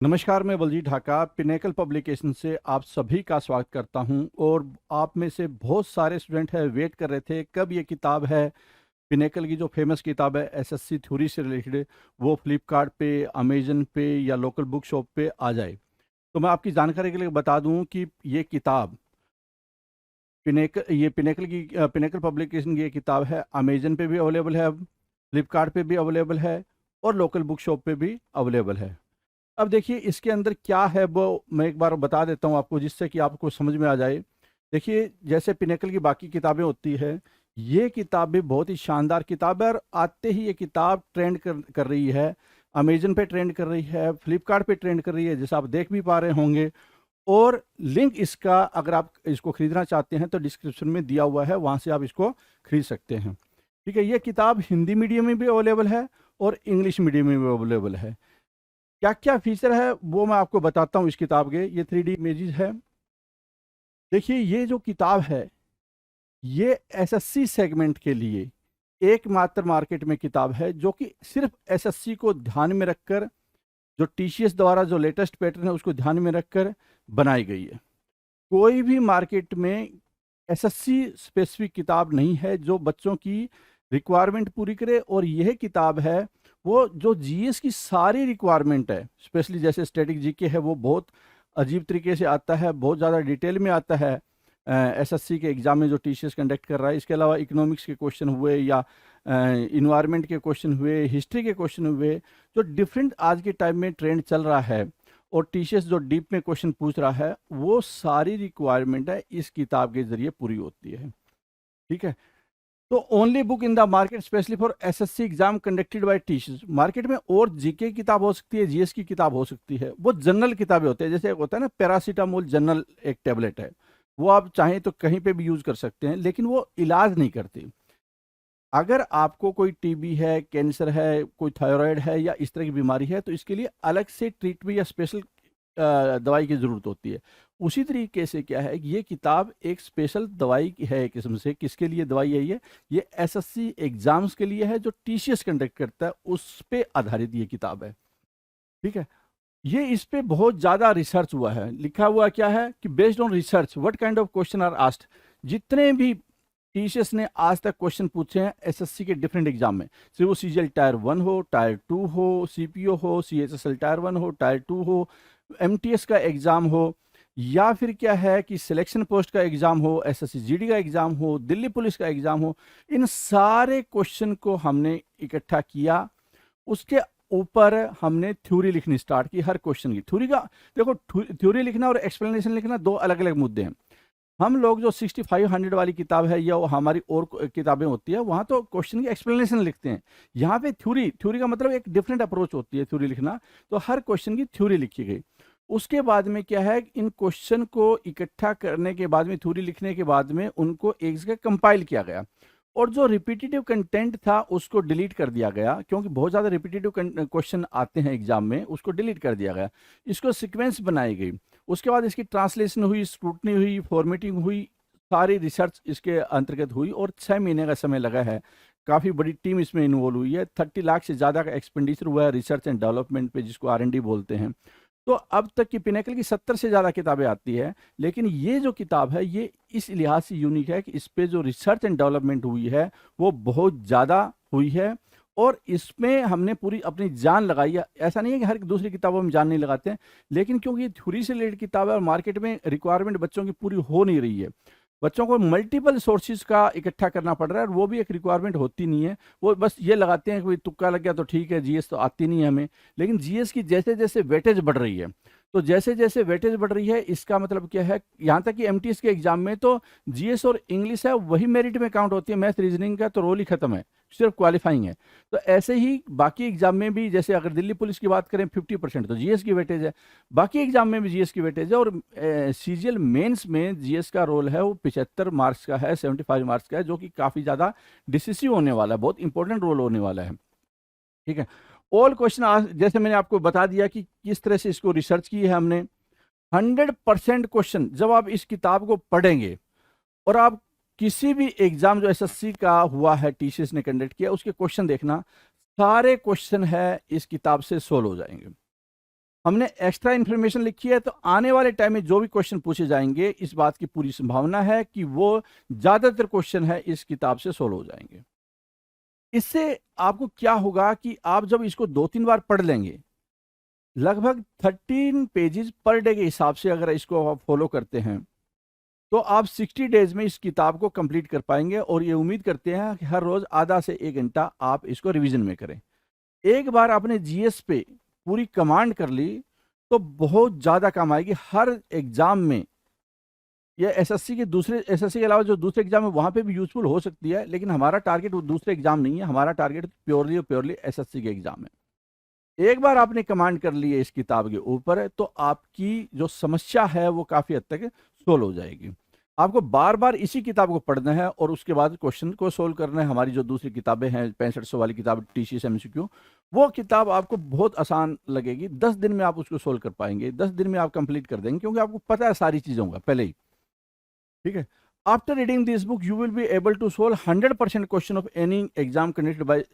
नमस्कार, मैं Baljeet Dhaka pinnacle publication से आप सभी का स्वागत करता हूं। और आप में से बहुत सारे स्टूडेंट हैं वेट कर रहे थे कब ये किताब है पिनेकल की जो फेमस किताब है एसएससी थ्योरी से रिलेटेड वो फ्लिपकार्ट पे, अमेजन पे या लोकल बुक शॉप पे आ जाए। तो मैं आपकी जानकारी के लिए बता दूं कि ये किताब पिनेकल की पिनेकल पब्लिकेशन की ये किताब है, अमेजन पे भी अवेलेबल है, अब फ्लिपकार्ट पे भी अवेलेबल है और लोकल बुक शॉप पे भी अवेलेबल है। अब देखिए इसके अंदर क्या है वो मैं एक बार बता देता हूँ आपको, जिससे कि आपको समझ में आ जाए। देखिए जैसे पिनेकल की बाकी किताबें होती है, ये किताब भी बहुत ही शानदार किताब है और आते ही ये किताब ट्रेंड कर रही है। अमेजन पे ट्रेंड कर रही है, फ्लिपकार्ट पे ट्रेंड कर रही है, जैसा आप देख भी पा रहे होंगे। और लिंक इसका अगर आप इसको खरीदना चाहते हैं तो डिस्क्रिप्शन में दिया हुआ है, वहाँ से आप इसको खरीद सकते हैं। ठीक है, ये किताब हिंदी मीडियम में भी अवेलेबल है और इंग्लिश मीडियम में भी अवेलेबल है। क्या क्या फीचर है वो मैं आपको बताता हूँ इस किताब के। ये 3D इमेजेस है। देखिए ये जो किताब है ये एसएससी सेगमेंट के लिए एकमात्र मार्केट में किताब है जो कि सिर्फ एसएससी को ध्यान में रखकर, जो टीसीएस द्वारा जो लेटेस्ट पैटर्न है उसको ध्यान में रखकर बनाई गई है। कोई भी मार्केट में एसएससी स्पेसिफिक किताब नहीं है जो बच्चों की रिक्वायरमेंट पूरी करे। और यह किताब है वो जो जीएस की सारी रिक्वायरमेंट है, स्पेशली जैसे स्टैटिक जीके है वो बहुत अजीब तरीके से आता है, बहुत ज़्यादा डिटेल में आता है एसएससी के एग्जाम में जो टीसीएस कंडक्ट कर रहा है। इसके अलावा इकोनॉमिक्स के क्वेश्चन हुए या इन्वायरमेंट के क्वेश्चन हुए, हिस्ट्री के क्वेश्चन हुए, जो डिफरेंट आज के टाइम में ट्रेंड चल रहा है और टीसीएस जो डीप में क्वेश्चन पूछ रहा है, वो सारी रिक्वायरमेंट है इस किताब के जरिए पूरी होती है। ठीक है, तो only book in the market specially for SSC exam conducted bye teachers. Market में और जीके की किताब हो सकती है, जीएस की किताब हो सकती है, वो जनरल किताबें होते हैं। जैसे होता है ना पैरासीटामोल जनरल एक टेबलेट है, वो आप चाहें तो कहीं पे भी यूज कर सकते हैं, लेकिन वो इलाज नहीं करती। अगर आपको कोई टीबी है, कैंसर है, कोई थायराइड है या इस तरह की बीमारी है तो इसके लिए अलग से ट्रीटमेंट या स्पेशल दवाई की ज़रूरत होती है। उसी तरीके से क्या है कि ये किताब एक स्पेशल दवाई है एक किस्म से। किसके लिए दवाई है ये एसएससी एग्जाम्स के लिए है जो टीसीएस कंडक्ट करता है, उस पे आधारित ये किताब है। ठीक है, ये इस पे बहुत ज़्यादा रिसर्च हुआ है। लिखा हुआ क्या है कि based on research what kind of question are asked. जितने भी टीसीएस ने आज तक क्वेश्चन पूछे हैं एसएससी के डिफरेंट एग्जाम में, चाहे वो सीजीएल टायर 1 हो, टायर 2 हो, सीपीओ हो, सीएचएसएल टायर 1 हो, टायर 2 हो, एमटीएस का एग्जाम हो, या फिर क्या है कि सिलेक्शन पोस्ट का एग्जाम हो, एसएससी जीडी का एग्जाम हो, दिल्ली पुलिस का एग्जाम हो, इन सारे क्वेश्चन को हमने इकट्ठा किया। उसके ऊपर हमने थ्योरी लिखनी स्टार्ट की, हर क्वेश्चन की थ्योरी का। देखो थ्योरी लिखना और एक्सप्लेनेशन लिखना दो अलग अलग मुद्दे हैं। हम लोग जो 6500 वाली किताब है या हमारी और किताबें होती है वहाँ तो क्वेश्चन की एक्सप्लेनेशन लिखते हैं। यहाँ पे थ्योरी, थ्योरी का मतलब एक डिफरेंट अप्रोच होती है थ्योरी लिखना। तो हर क्वेश्चन की थ्योरी लिखी गई। उसके बाद में क्या है, इन क्वेश्चन को इकट्ठा करने के बाद में, थ्योरी लिखने के बाद में उनको एक जगह कंपाइल किया गया और जो रिपीटेटिव कंटेंट था उसको डिलीट कर दिया गया, क्योंकि बहुत ज़्यादा रिपीटेटिव क्वेश्चन आते हैं एग्जाम में, उसको डिलीट कर दिया गया। इसको सीक्वेंस बनाई गई। उसके बाद इसकी ट्रांसलेशन हुई, स्क्रूटनी हुई, फॉर्मेटिंग हुई, सारी रिसर्च इसके अंतर्गत हुई और 6 महीने का समय लगा है। काफ़ी बड़ी टीम इसमें इन्वॉल्व हुई है। 30 लाख से ज़्यादा का एक्सपेंडिचर हुआ है रिसर्च एंड डेवलपमेंट पे, जिसको R&D बोलते हैं। तो अब तक की पिनेकल की 70 से ज़्यादा किताबें आती है, लेकिन ये जो किताब है ये इस लिहाज से यूनिक है कि इस पे जो रिसर्च एंड डेवलपमेंट हुई है वो बहुत ज़्यादा हुई है और इसमें हमने पूरी अपनी जान लगाई है। ऐसा नहीं है कि हर दूसरी किताबों में जान नहीं लगाते हैं, लेकिन क्योंकि ये थ्योरी से रिलेटेड किताब है और मार्केट में रिक्वायरमेंट बच्चों की पूरी हो नहीं रही है, बच्चों को मल्टीपल सोर्सेज का इकट्ठा करना पड़ रहा है और वो भी एक रिक्वायरमेंट होती नहीं है। वो बस ये लगाते हैं कि तुक्का लग गया तो ठीक है, जीएस तो आती नहीं है हमें। लेकिन जीएस की जैसे जैसे वेटेज बढ़ रही है, तो जैसे जैसे वेटेज बढ़ रही है इसका मतलब क्या है, यहाँ तक कि एमटीएस के एग्जाम में तो जीएस और इंग्लिश है वही मेरिट में काउंट होती है, मैथ रीजनिंग का तो रोल ही खत्म है, सिर्फ क्वालिफाइंग है। तो ऐसे ही बाकी एग्जाम में भी, जैसे अगर दिल्ली पुलिस की बात करें 50% तो जीएस की वेटेज है, बाकी एग्जाम में भी जीएस की वेटेज है। और सीजीएल मेंस में जीएस का रोल है वो 75 मार्क्स का है, 75 मार्क्स का है, जो कि काफ़ी ज़्यादा डिसिसिव होने वाला है, बहुत इंपॉर्टेंट रोल होने वाला है। ठीक है, ऑल क्वेश्चन जैसे मैंने आपको बता दिया कि किस तरह से इसको रिसर्च की है हमने। 100% क्वेश्चन जब आप इस किताब को पढ़ेंगे और आप किसी भी एग्जाम जो एसएससी का हुआ है टीसीएस ने कंडक्ट किया उसके क्वेश्चन देखना, सारे क्वेश्चन है इस किताब से सोल्व हो जाएंगे। हमने एक्स्ट्रा इन्फॉर्मेशन लिखी है, तो आने वाले टाइम में जो भी क्वेश्चन पूछे जाएंगे इस बात की पूरी संभावना है कि वो ज़्यादातर क्वेश्चन है इस किताब से सोल्व हो जाएंगे। इससे आपको क्या होगा कि आप जब इसको 2-3 बार पढ़ लेंगे, लगभग 13 पेजेस पर डे के हिसाब से अगर इसको आप फॉलो करते हैं, तो आप 60 डेज में इस किताब को कंप्लीट कर पाएंगे। और ये उम्मीद करते हैं कि हर रोज आधा से 1 घंटा आप इसको रिवीजन में करें। एक बार आपने जीएस पे पूरी कमांड कर ली तो बहुत ज़्यादा काम आएगी हर एग्जाम में। ये एसएससी के अलावा जो दूसरे एग्जाम है वहाँ पे भी यूजफुल हो सकती है, लेकिन हमारा टारगेट वो दूसरे एग्जाम नहीं है, हमारा टारगेट प्योरली और प्योरली एसएससी के एग्जाम है। एक बार आपने कमांड कर ली है इस किताब के ऊपर, तो आपकी जो समस्या है वो काफ़ी हद तक सोल्व हो जाएगी। आपको बार बार इसी किताब को पढ़ना है और उसके बाद क्वेश्चन को सोल्व करना है। हमारी जो दूसरी किताबें हैं 6500 वाली किताब टीसीएस एमसीक्यू, वो किताब आपको बहुत आसान लगेगी। 10 दिन में आप उसको सोल्व कर पाएंगे, 10 दिन में आप कंप्लीट कर देंगे, क्योंकि आपको पता है सारी चीज़ों का पहले ही। ठीक है। After reading this book you will be able to solve 100% question of any exam conducted by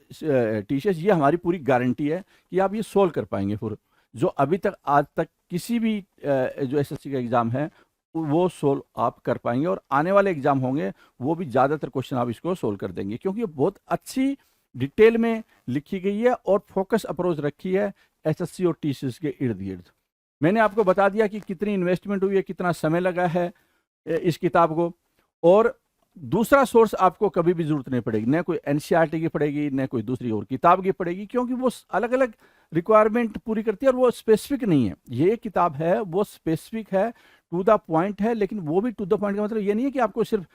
TCS. ये हमारी पूरी गारंटी है कि आप ये सोल्व कर पाएंगे। फिर जो अभी तक आज तक किसी भी जो एसएससी का एग्जाम है वो सोल्व आप कर पाएंगे, और आने वाले एग्जाम होंगे वो भी ज़्यादातर क्वेश्चन आप इसको सोल्व कर देंगे, क्योंकि ये बहुत अच्छी डिटेल में लिखी गई है और फोकस अप्रोच रखी है एसएससी और टीसीएस के इर्द गिर्द। मैंने आपको बता दिया कि कितनी इन्वेस्टमेंट हुई है, कितना समय लगा है इस किताब को। और दूसरा सोर्स आपको कभी भी जरूरत नहीं पड़ेगी, न कोई एनसीईआरटी की पड़ेगी, न कोई दूसरी और किताब की पड़ेगी, क्योंकि वो अलग अलग रिक्वायरमेंट पूरी करती है और वो स्पेसिफिक नहीं है। ये किताब है वो स्पेसिफिक है, टू द पॉइंट है, लेकिन वो भी टू द पॉइंट का मतलब ये नहीं है कि आपको सिर्फ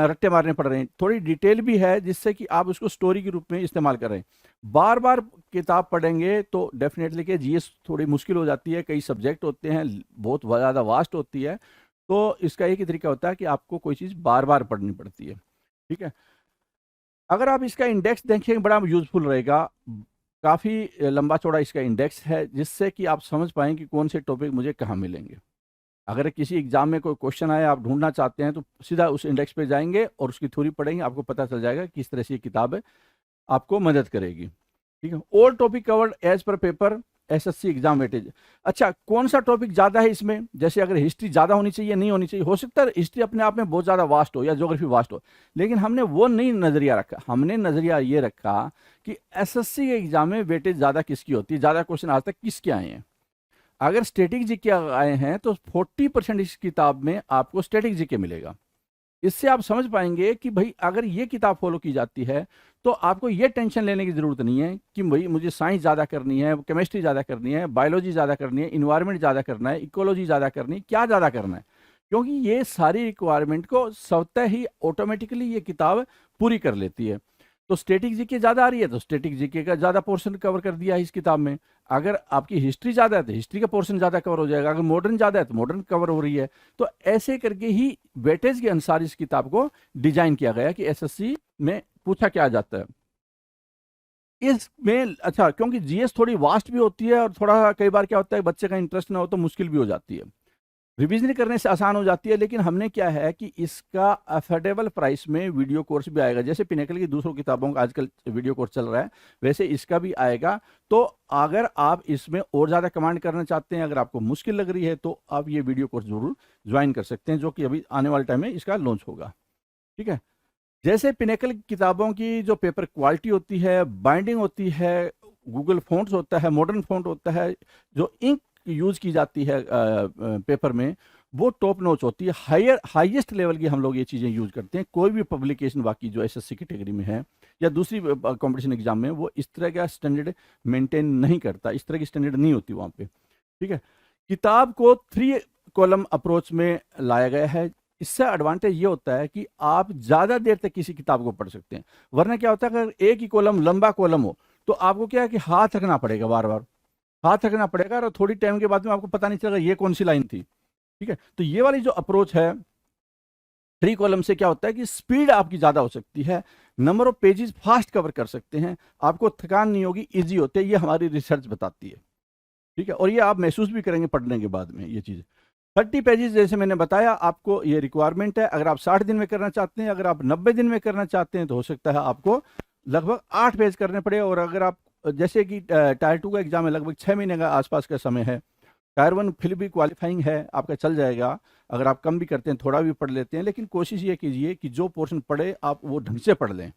रट्टे मारने पड़ रहे हैं, थोड़ी डिटेल भी है जिससे कि आप उसको स्टोरी के रूप में इस्तेमाल कर रहे हैं। बार बार किताब पढ़ेंगे तो डेफिनेटली कि जीएस थोड़ी मुश्किल हो जाती है, कई सब्जेक्ट होते हैं, बहुत ज़्यादा वास्ट होती है, तो इसका एक ही तरीका होता है कि आपको कोई चीज़ बार बार पढ़नी पड़ती है। ठीक है। अगर आप इसका इंडेक्स देखें बड़ा यूजफुल रहेगा, काफ़ी लंबा चौड़ा इसका इंडेक्स है, जिससे कि आप समझ पाएँ कि कौन से टॉपिक मुझे कहाँ मिलेंगे। अगर किसी एग्जाम में कोई क्वेश्चन आए आप ढूंढना चाहते हैं तो सीधा उस इंडेक्स पे जाएंगे और उसकी थ्योरी पढ़ेंगे, आपको पता चल जाएगा किस तरह से ये किताब है आपको मदद करेगी। ठीक है। All topic covered as per paper SSC exam weightage. अच्छा, कौन सा टॉपिक ज़्यादा है इसमें? जैसे अगर हिस्ट्री ज़्यादा होनी चाहिए, नहीं होनी चाहिए, हो सकता है हिस्ट्री अपने आप में बहुत ज़्यादा वास्ट हो या ज्योग्राफी वास्ट हो, लेकिन हमने वो नहीं नज़रिया रखा। हमने नज़रिया ये रखा कि एसएससी के एग्जाम में वेटेज ज़्यादा किसकी होती है, ज़्यादा क्वेश्चन आज तक किसके आए हैं। अगर स्टैटिक जीके आए हैं तो 40% इस किताब में आपको स्टैटिक जीके मिलेगा। इससे आप समझ पाएंगे कि भाई अगर ये किताब फॉलो की जाती है तो आपको ये टेंशन लेने की ज़रूरत नहीं है कि भाई मुझे साइंस ज़्यादा करनी है, केमिस्ट्री ज़्यादा करनी है, बायोलॉजी ज़्यादा करनी है, इन्वायरमेंट ज़्यादा करना है, इकोलॉजी ज़्यादा करनी है, क्या ज़्यादा करना है, क्योंकि ये सारी रिक्वायरमेंट को स्वतः ही ऑटोमेटिकली ये किताब पूरी कर लेती है। तो स्टैटिक जीके ज़्यादा आ रही है तो स्टैटिक जीके का ज़्यादा पोर्शन कवर कर दिया है इस किताब में। अगर आपकी हिस्ट्री ज़्यादा है तो हिस्ट्री का पोर्शन ज़्यादा कवर हो जाएगा, अगर मॉडर्न ज़्यादा है तो मॉडर्न कवर हो रही है। तो ऐसे करके ही वेटेज के अनुसार इस किताब को डिजाइन किया गया कि एसएससी में पूछा क्या जाता है इसमें। अच्छा, क्योंकि जीएस थोड़ी वास्ट भी होती है और थोड़ा कई बार क्या होता है बच्चे का इंटरेस्ट ना हो तो मुश्किल भी हो जाती है, रिवीजन करने से आसान हो जाती है। लेकिन हमने क्या है कि इसका अफोर्डेबल प्राइस में वीडियो कोर्स भी आएगा। जैसे पिनेकल की दूसरों किताबों का आजकल वीडियो कोर्स चल रहा है, वैसे इसका भी आएगा। तो अगर आप इसमें और ज़्यादा कमांड करना चाहते हैं, अगर आपको मुश्किल लग रही है, तो आप ये वीडियो कोर्स जरूर ज्वाइन कर सकते हैं, जो कि अभी आने वाले टाइम में इसका लॉन्च होगा। ठीक है। जैसे पिनेकल किताबों की जो पेपर क्वालिटी होती है, बाइंडिंग होती है, गूगल फॉन्ट्स होता है, मॉडर्न फॉन्ट होता है, जो इंक यूज़ की जाती है पेपर में, वो टॉप नॉच होती है, हाईएस्ट लेवल की हम लोग ये चीज़ें यूज़ करते हैं। कोई भी पब्लिकेशन बाकी जो एसएससी कैटेगरी में है या दूसरी कंपटीशन एग्जाम में, वो इस तरह का स्टैंडर्ड मेंटेन नहीं करता, इस तरह की स्टैंडर्ड नहीं होती वहाँ पे। ठीक है। किताब को 3 कॉलम अप्रोच में लाया गया है। इससे एडवांटेज ये होता है कि आप ज़्यादा देर तक किसी किताब को पढ़ सकते हैं। वरना क्या होता है, अगर एक ही कॉलम लंबा कॉलम हो तो आपको क्या है कि हाथ रखना पड़ेगा, बार बार हाथ रखना पड़ेगा, और थोड़ी टाइम के बाद में आपको पता नहीं चलेगा ये कौन सी लाइन थी। ठीक है। तो ये वाली जो अप्रोच है 3 कॉलम से, क्या होता है कि स्पीड आपकी ज़्यादा हो सकती है, number of pages fast cover कर सकते हैं, आपको थकान नहीं होगी, ईजी होते हैं, ये हमारी रिसर्च बताती है। ठीक है। और ये आप महसूस भी करेंगे पढ़ने के बाद में ये चीज़। 30 पेजेस जैसे मैंने बताया आपको ये रिक्वायरमेंट है। अगर आप 60 दिन में करना चाहते हैं, अगर आप 90 दिन में करना चाहते हैं, तो हो सकता है आपको लगभग 8 पेज करने पड़े। और अगर आप जैसे कि टायर 2 का एग्जाम है, लगभग 6 महीने का आसपास का समय है। टायर 1 फिर भी क्वालिफाइंग है, आपका चल जाएगा। अगर आप कम भी करते हैं, थोड़ा भी पढ़ लेते हैं, लेकिन कोशिश ये कीजिए कि जो पोर्शन पढ़े आप वो ढंग से पढ़ लें।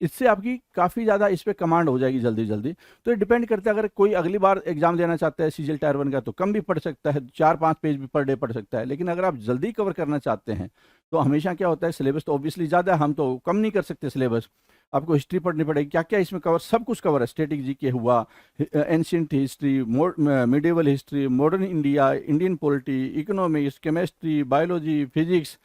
इससे आपकी काफ़ी ज़्यादा इस पे कमांड हो जाएगी जल्दी-जल्दी। तो ये डिपेंड करता है, अगर कोई अगली बार एग्ज़ाम देना चाहता है सीजीएल टायर 1 का, तो कम भी पढ़ सकता है, 4-5 पेज भी पर डे पढ़ सकता है। लेकिन अगर आप जल्दी कवर करना चाहते हैं, तो हमेशा क्या होता है, सिलेबस तो ऑब्वियसली ज़्यादा है, हम तो कम नहीं कर सकते सिलेबस। आपको हिस्ट्री पढ़नी पड़ेगी, क्या-क्या इसमें कवर, सब कुछ कवर है। स्टैटिक जीके हुआ, ancient history, medieval history, modern India, Indian polity, economics, chemistry, biology, physics,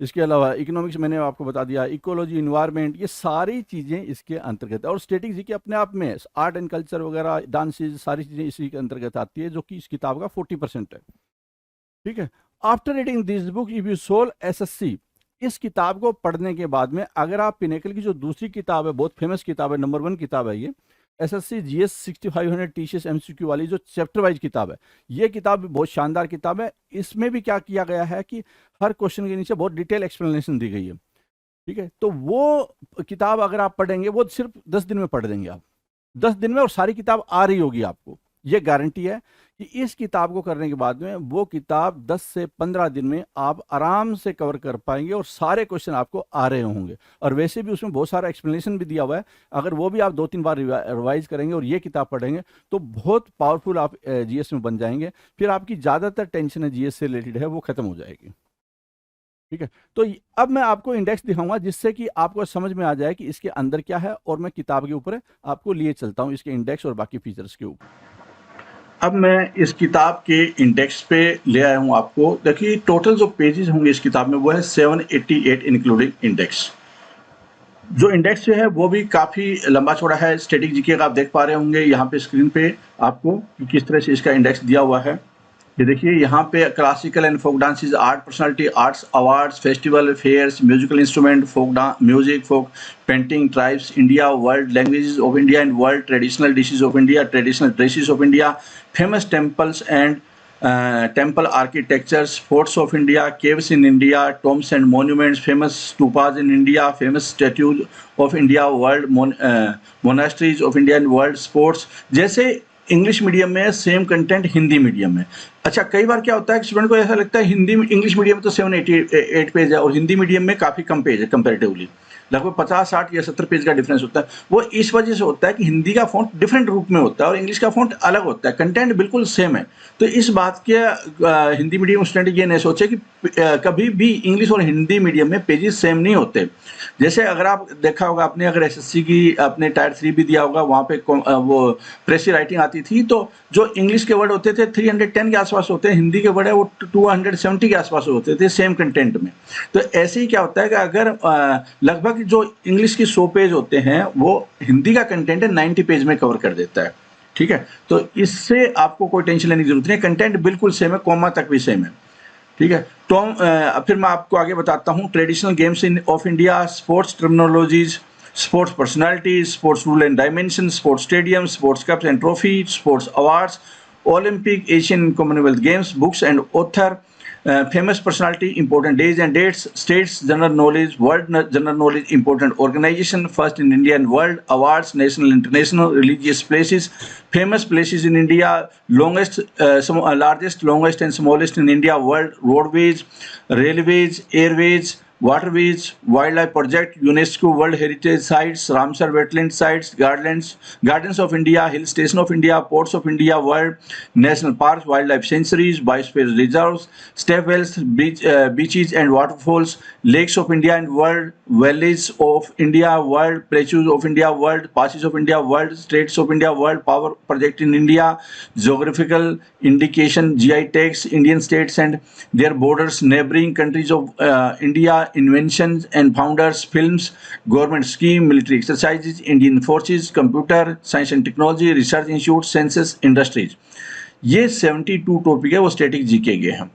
इसके अलावा इकोनॉमिक्स मैंने आपको बता दिया, इकोलॉजी, इन्वायरमेंट, ये सारी चीज़ें इसके अंतर्गत है। और स्टैटिक जीके अपने आप में आर्ट एंड कल्चर वगैरह, डांसेज, सारी चीज़ें इसी के अंतर्गत आती है, जो कि इस किताब का 40% है। ठीक है। After reading this book if you solve SSC, इस किताब को पढ़ने के बाद में अगर आप पिनेकल की जो दूसरी किताब है, बहुत फेमस किताब है, नंबर 1 किताब है ये, एसएससी जीएस 6500 टीसीएस एमसीक्यू वाली जो चैप्टर वाइज किताब है, ये किताब भी बहुत शानदार किताब है। इसमें भी क्या किया गया है कि हर क्वेश्चन के नीचे बहुत डिटेल एक्सप्लेनेशन दी गई है। ठीक है, तो वो किताब अगर आप पढ़ेंगे, वो सिर्फ 10 दिन में पढ़ देंगे आप, 10 दिन में, और सारी किताब आ रही होगी आपको। ये गारंटी है कि इस किताब को करने के बाद में वो किताब 10 से 15 दिन में आप आराम से कवर कर पाएंगे, और सारे क्वेश्चन आपको आ रहे होंगे। और वैसे भी उसमें बहुत सारा एक्सप्लेनेशन भी दिया हुआ है, अगर वो भी आप 2-3 बार रिवाइज करेंगे और ये किताब पढ़ेंगे, तो बहुत पावरफुल आप जीएस में बन जाएंगे। फिर आपकी ज़्यादातर टेंशन है जीएस से रिलेटेड है, वो खत्म हो जाएगी। ठीक है, तो अब मैं आपको इंडेक्स दिखाऊंगा, जिससे कि आपको समझ में आ जाए कि इसके अंदर क्या है, और मैं किताब के ऊपर आपको लिए चलता हूँ, इसके इंडेक्स और बाकी फीचर्स के ऊपर। अब मैं इस किताब के इंडेक्स पे ले आया हूँ आपको। देखिए टोटल जो पेजेस होंगे इस किताब में वो है 788 इंक्लूडिंग इंडेक्स। जो इंडेक्स जो है वो भी काफ़ी लंबा चौड़ा है। स्टैटिक जीके का आप देख पा रहे होंगे यहाँ पे स्क्रीन पे आपको कि किस तरह से इसका इंडेक्स दिया हुआ है। ये देखिए यहाँ पे classical and folk dances, art personality, arts awards, festival, fairs, musical instrument, folk dance, music, folk painting, tribes, India, world languages of India and world, traditional dishes of India, traditional dresses of India, famous temples and temple architectures, forts of India, caves in India, tombs and monuments, famous stupas in India, famous statues of India, world monasteries of India and world sports। जैसे English medium में same content Hindi medium में। अच्छा, कई बार क्या होता है कि student को ऐसा लगता है हिंदी इंग्लिश मीडियम में तो 788 पेज है और हिंदी मीडियम में काफ़ी कम पेज है कंपेरेटिवली, लगभग 50, 60 या 70 पेज का डिफरेंस होता है। वो इस वजह से होता है कि हिंदी का फॉन्ट डिफरेंट रूप में होता है और इंग्लिश का फॉन्ट अलग होता है, कंटेंट बिल्कुल सेम है। तो इस बात के हिंदी मीडियम स्टूडेंट ये नहीं सोचे कि कभी भी इंग्लिश और हिंदी मीडियम में पेजेस सेम नहीं होते। जैसे अगर आप देखा होगा आपने, अगर एसएससी की अपने टायर 3 भी दिया होगा, वहाँ पे वो प्रेसी राइटिंग आती थी, तो जो इंग्लिश के वर्ड होते थे 310 के आसपास होते हैं, हिंदी के वर्ड है वो 270 के आसपास होते थे सेम कंटेंट में। तो ऐसे ही क्या होता है कि अगर लगभग जो इंग्लिश की 100 पेज होते हैं वो हिंदी का कंटेंट है 90 पेज में कवर कर देता है। ठीक है, तो इससे आपको कोई टेंशन लेने की जरूरत नहीं, कंटेंट बिल्कुल सेम है, कॉमा तक भी सेम है। ठीक है, तो फिर मैं आपको आगे बताता हूँ। Traditional games in of India, sports terminologies, sports personalities, sports rule and dimension, sports stadium, sports cups and trophy, sports awards, Olympic, Asian, Commonwealth games, books and author, famous personality, important days and dates, states general knowledge, world general knowledge, important organization, first in India and world, awards, national, international, religious places, famous places in India, longest, largest, longest and smallest in India, world, roadways, railways, airways, waterways, wildlife project, UNESCO World Heritage Sites, Ramsar Wetland Sites, Gardens of India, Hill Station of India, Ports of India, World National Parks, Wildlife Sanctuaries, Biosphere Reserves, Stepwells, beaches and waterfalls, Lakes of India and World, Valleys of India, World, Plateaus of India, World, Passes of India, World, States of India, World Power Project in India, Geographical Indication, GI tags, Indian states and their borders, neighboring countries of India, inventions and founders, films, government scheme, military exercises, Indian forces, computer science and technology, research institutes, census, industries। ये 72 topic है वो static GK के हैं।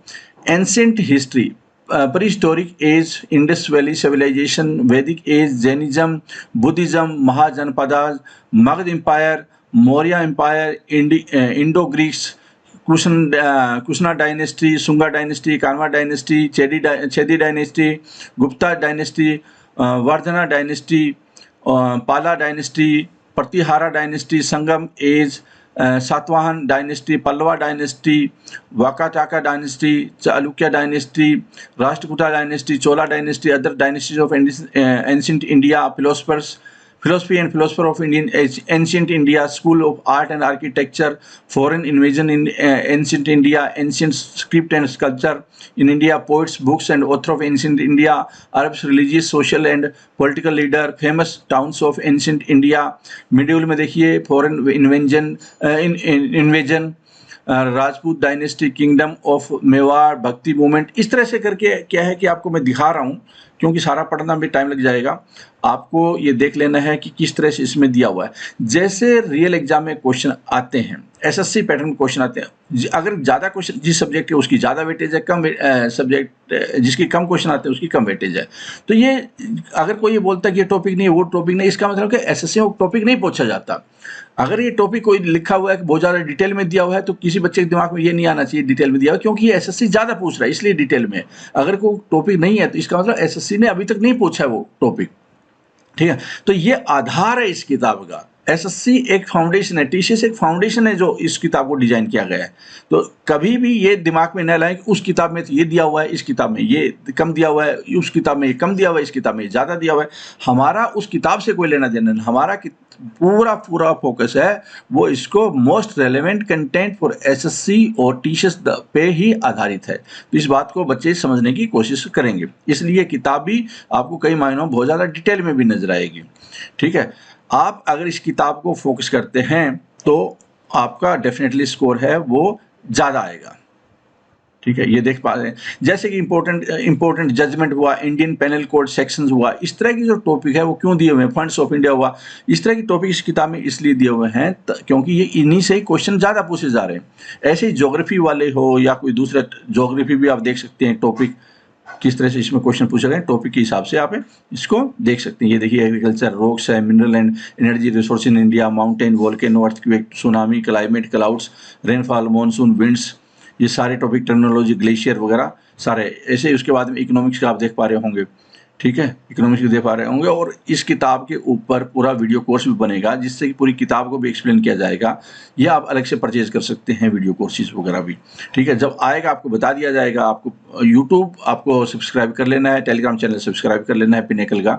Ancient history, prehistoric age, Indus valley civilization, Vedic age, Jainism, Buddhism, Mahajanapada, Magadha empire, Maurya empire, Indo Greeks, Kushana dynasty, Sunga dynasty, Kanva dynasty, Chedi dynasty, Gupta dynasty, Vardhana dynasty, Pala dynasty, Pratihara dynasty, Sangam age, Satavahana dynasty, Pallava dynasty, Vakataka dynasty, Chalukya dynasty, Rashtrakuta dynasty, Chola dynasty, other dynasties of ancient India, philosophy and philosopher of Indian ancient India, school of art and architecture, foreign invasion in ancient India, ancient script and sculpture in India, poets, books and author of ancient India, Arabs, religious, social and political leader, famous towns of ancient India, medieval में देखिए foreign invasion, Rajput dynasty, kingdom of Mewar, भक्ति movement, इस तरह से करके क्या है कि आपको मैं दिखा रहा हूं, क्योंकि सारा पढ़ना में टाइम लग जाएगा। आपको ये देख लेना है कि किस तरह से इसमें दिया हुआ है। जैसे रियल एग्जाम में क्वेश्चन आते हैं, एसएससी पैटर्न क्वेश्चन आते हैं, अगर ज़्यादा क्वेश्चन जिस सब्जेक्ट के उसकी ज़्यादा वेटेज है, कम सब्जेक्ट जिसकी कम क्वेश्चन आते हैं उसकी कम वेटेज है। तो ये अगर कोई ये बोलता है कि ये टॉपिक नहीं है, वो टॉपिक नहीं, इसका मतलब कि एसएससी में टॉपिक नहीं पूछा जाता। अगर ये टॉपिक कोई लिखा हुआ है कि बहुत ज़्यादा डिटेल में दिया हुआ है, तो किसी बच्चे के दिमाग में ये नहीं आना चाहिए डिटेल में दिया हुआ, क्योंकि ये एसएससी ज़्यादा पूछ रहा है इसलिए डिटेल में। अगर कोई टॉपिक नहीं है तो इसका मतलब एसएससी ने अभी तक नहीं पूछा है वो टॉपिक, ठीक है। तो ये आधार है इस किताब का। एसएससी एक फाउंडेशन है, टीसीएस एक फाउंडेशन है जो इस किताब को डिजाइन किया गया है। तो कभी भी ये दिमाग में न लाएं कि उस किताब में तो ये दिया हुआ है, इस किताब में ये कम दिया हुआ है, उस किताब में ये कम दिया हुआ है, इस किताब में ये ज़्यादा दिया हुआ है। हमारा उस किताब से कोई लेना देना नहीं, हमारा पूरा फोकस है वो इसको most relevant content for SSC और टीसीएस पे ही आधारित है। तो इस बात को बच्चे समझने की कोशिश करेंगे, इसलिए किताब भी आपको कई मायनों में बहुत ज़्यादा डिटेल में भी नजर आएगी, ठीक है। आप अगर इस किताब को फोकस करते हैं तो आपका डेफिनेटली स्कोर है वो ज़्यादा आएगा, ठीक है। ये देख पा रहे हैं जैसे कि इंपॉर्टेंट जजमेंट हुआ, इंडियन पेनल कोड सेक्शंस हुआ, इस तरह की जो टॉपिक है वो क्यों दिए हुए हैं, फंड्स ऑफ इंडिया हुआ, इस तरह की टॉपिक इस किताब में इसलिए दिए हुए हैं क्योंकि ये इन्हीं से ही क्वेश्चन ज़्यादा पूछे जा रहे हैं। ऐसे ही ज्योग्राफी वाले हो या कोई दूसरा ज्योग्राफी भी आप देख सकते हैं, टॉपिक किस तरह से इसमें क्वेश्चन पूछे गए, टॉपिक के हिसाब से आप इसको देख सकते हैं। ये देखिए एग्रीकल्चर, रॉक्स है, mineral and energy resource in India, mountain, volcano, earthquake, tsunami, climate, clouds, rainfall, monsoon, winds, ये सारे टॉपिक, टेक्नोलॉजी, ग्लेशियर वगैरह सारे ऐसे। उसके बाद में इकोनॉमिक्स का आप देख पा रहे होंगे, ठीक है, इकोनॉमिक्स देख पा रहे होंगे। और इस किताब के ऊपर पूरा वीडियो कोर्स भी बनेगा जिससे कि पूरी किताब को भी एक्सप्लेन किया जाएगा। ये आप अलग से परचेज कर सकते हैं वीडियो कोर्सेज वगैरह भी, ठीक है। जब आएगा आपको बता दिया जाएगा। आपको यूट्यूब आपको सब्सक्राइब कर लेना है, टेलीग्राम चैनल सब्सक्राइब कर लेना है पिनेकल का।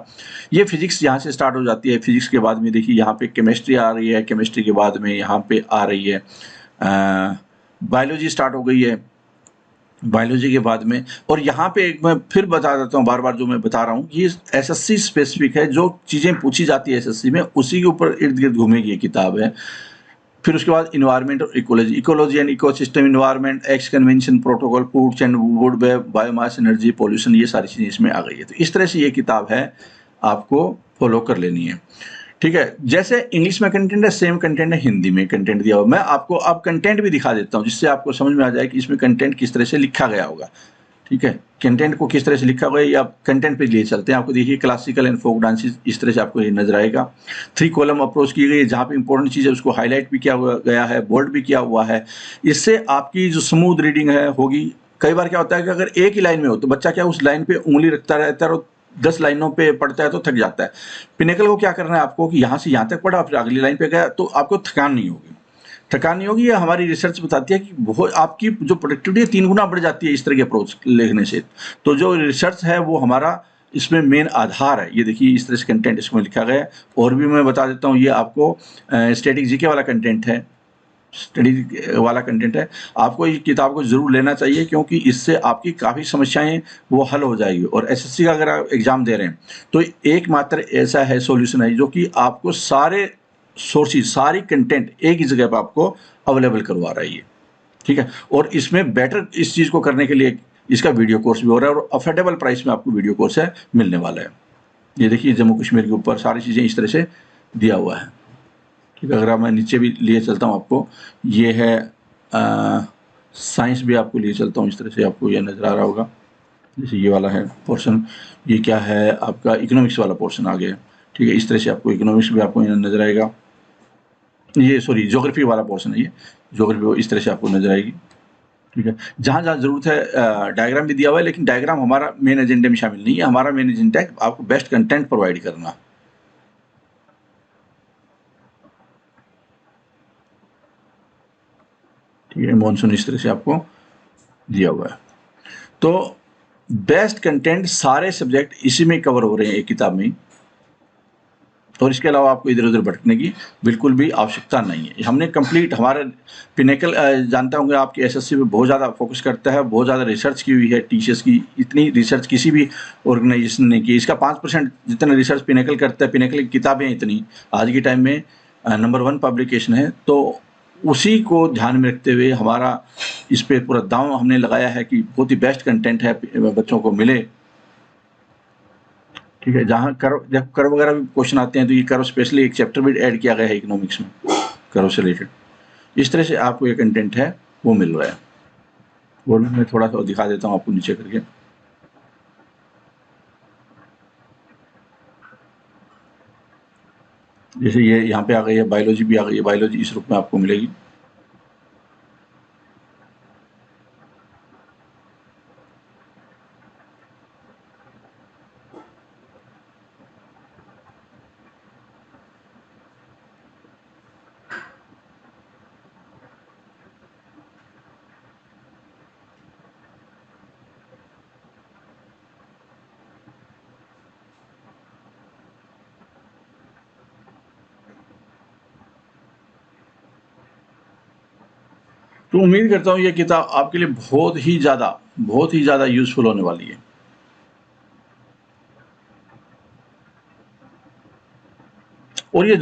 ये फिजिक्स यहाँ से स्टार्ट हो जाती है, फिजिक्स के बाद में देखिए यहाँ पे केमिस्ट्री आ रही है, केमिस्ट्री के बाद में यहाँ पे आ रही है बायोलॉजी स्टार्ट हो गई है, बायोलॉजी के बाद में। और यहाँ पे एक मैं फिर बता देता हूँ, बार बार जो मैं बता रहा हूँ, ये एसएससी स्पेसिफिक है, जो चीज़ें पूछी जाती है एसएससी में उसी के ऊपर इर्द गिर्द घूमेगी ये किताब है। फिर उसके बाद इन्वायरमेंट और ecology, ecology and ecosystem, environment, x convention, protocol, foods and would web, biomass, energy, pollution, ये सारी चीज़ें इसमें आ गई है। तो इस तरह से ये किताब है, आपको फॉलो कर लेनी है, ठीक है। जैसे इंग्लिश में कंटेंट है, सेम कंटेंट है हिंदी में कंटेंट दिया हुआ। मैं आपको अब कंटेंट भी दिखा देता हूँ जिससे आपको समझ में आ जाए कि इसमें कंटेंट किस तरह से लिखा गया होगा, ठीक है। कंटेंट को किस तरह से लिखा गया या कंटेंट पे लिए चलते हैं। आपको देखिए क्लासिकल एंड फोक डांसेस, इस तरह से आपको ये नजर आएगा। 3 कॉलम अप्रोच की गई है, जहाँ पे इंपॉर्टेंट चीज़ है उसको हाईलाइट भी किया गया है, बोल्ड भी किया हुआ है। इससे आपकी जो स्मूथ रीडिंग है होगी। कई बार क्या होता है कि अगर एक ही लाइन में हो तो बच्चा क्या उस लाइन पे उंगली रखता रहता है और 10 लाइनों पे पढ़ता है तो थक जाता है। पिनेकल को क्या करना है आपको कि यहाँ से यहाँ तक पढ़ा, फिर अगली लाइन पे गया तो आपको थकान नहीं होगी। थकान नहीं होगी। ये हमारी रिसर्च बताती है कि बहुत आपकी जो प्रोडक्टिविटी है 3 गुना बढ़ जाती है इस तरह के अप्रोच लिखने से। तो जो रिसर्च है वो हमारा इसमें मेन आधार है। ये देखिए इस तरह से कंटेंट इसमें लिखा गया है। और भी मैं बता देता हूँ, ये आपको स्टैटिक जीके वाला कंटेंट है, स्टडी वाला कंटेंट है। आपको ये किताब को ज़रूर लेना चाहिए क्योंकि इससे आपकी काफ़ी समस्याएं वो हल हो जाएगी। और एसएससी का अगर आप एग्ज़ाम दे रहे हैं तो एकमात्र ऐसा है सॉल्यूशन है जो कि आपको सारे सोर्सेज, सारी कंटेंट एक ही जगह पर आपको अवेलेबल करवा रही है, ठीक है। और इसमें बेटर इस चीज़ को करने के लिए इसका वीडियो कोर्स भी हो रहा है और अफोर्डेबल प्राइस में आपको वीडियो कोर्स है मिलने वाला है। ये देखिए जम्मू कश्मीर के ऊपर सारी चीज़ें इस तरह से दिया हुआ है, ठीक है। अगर मैं नीचे भी लिए चलता हूँ आपको, ये है साइंस भी आपको लिए चलता हूँ, इस तरह से आपको ये नज़र आ रहा होगा। जैसे ये वाला है पोर्शन, ये क्या है आपका इकोनॉमिक्स वाला पोर्शन आ गया, ठीक है। इस तरह से आपको इकोनॉमिक्स भी आपको यहाँ नज़र आएगा। ये सॉरी ज्योग्राफी वाला पोर्शन है, ये ज्योग्राफी इस तरह से आपको नज़र आएगी, ठीक है। जहाँ जहाँ ज़रूरत है डायग्राम भी दिया हुआ है, लेकिन डायग्राम हमारा मेन एजेंडे में शामिल नहीं है। हमारा मेन एजेंडा है आपको बेस्ट कंटेंट प्रोवाइड करना। ये मॉनसून इस तरह से आपको दिया हुआ है। तो बेस्ट कंटेंट सारे सब्जेक्ट इसी में कवर हो रहे हैं एक किताब में, और इसके अलावा आपको इधर उधर भटकने की बिल्कुल भी आवश्यकता नहीं है। हमने कंप्लीट हमारे पिनेकल जानते होंगे आपकी एसएससी पे बहुत ज़्यादा फोकस करता है, बहुत ज़्यादा रिसर्च की हुई है टीसीएस की, इतनी रिसर्च किसी भी ऑर्गेनाइजेशन ने की। इसका 5% जितना रिसर्च पिनेकल करता है, पिनेकल की किताबें इतनी आज के टाइम में नंबर 1 पब्लिकेशन है, तो उसी को ध्यान में रखते हुए हमारा इस पर पूरा दांव हमने लगाया है कि बहुत ही बेस्ट कंटेंट है बच्चों को मिले। ठीक है, जहाँ कर्व, जब कर्व वगैरह भी क्वेश्चन आते हैं तो ये कर्व स्पेशली एक चैप्टर भी ऐड किया गया है इकोनॉमिक्स में कर्व से रिलेटेड। इस तरह से आपको ये कंटेंट है वो मिल रहा है। वो मैं थोड़ा सा दिखा देता हूँ आपको नीचे करके। जैसे ये यहाँ पे आ गई है, बायोलॉजी भी आ गई है, बायोलॉजी इस रूप में आपको मिलेगी। तो उम्मीद करता हूँ ये किताब आपके लिए बहुत ही ज़्यादा यूजफुल होने वाली है। और ये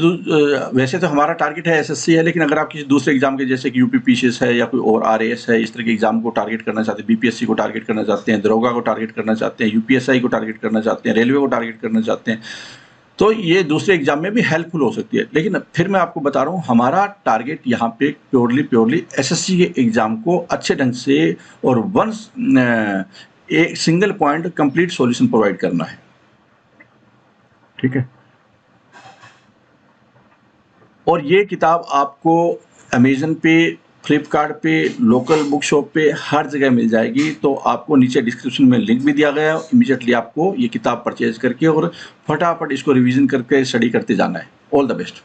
वैसे तो हमारा टारगेट है एसएससी है, लेकिन अगर आप किसी दूसरे एग्जाम के जैसे कि यूपी पीसीएस है या कोई और आरएएस है, इस तरह के एग्जाम को टारगेट करना चाहते हैं, बीपीएससी को टारगेट करना चाहते हैं, दरोगा को टारगेट करना चाहते हैं, यूपीएसआई को टारगेट करना चाहते हैं, रेलवे को टारगेट करना चाहते हैं, तो ये दूसरे एग्जाम में भी हेल्पफुल हो सकती है। लेकिन फिर मैं आपको बता रहा हूँ, हमारा टारगेट यहाँ पे प्योरली एसएससी के एग्जाम को अच्छे ढंग से और वंस एक single point complete solution provide करना है। ठीक है, और ये किताब आपको अमेजन पे, फ्लिपकार्ट पे, लोकल बुक शॉप पे हर जगह मिल जाएगी। तो आपको नीचे डिस्क्रिप्शन में लिंक भी दिया गया है, इमीडिएटली आपको ये किताब परचेज करके और फटाफट इसको रिवीजन करके स्टडी करते जाना है। All the best.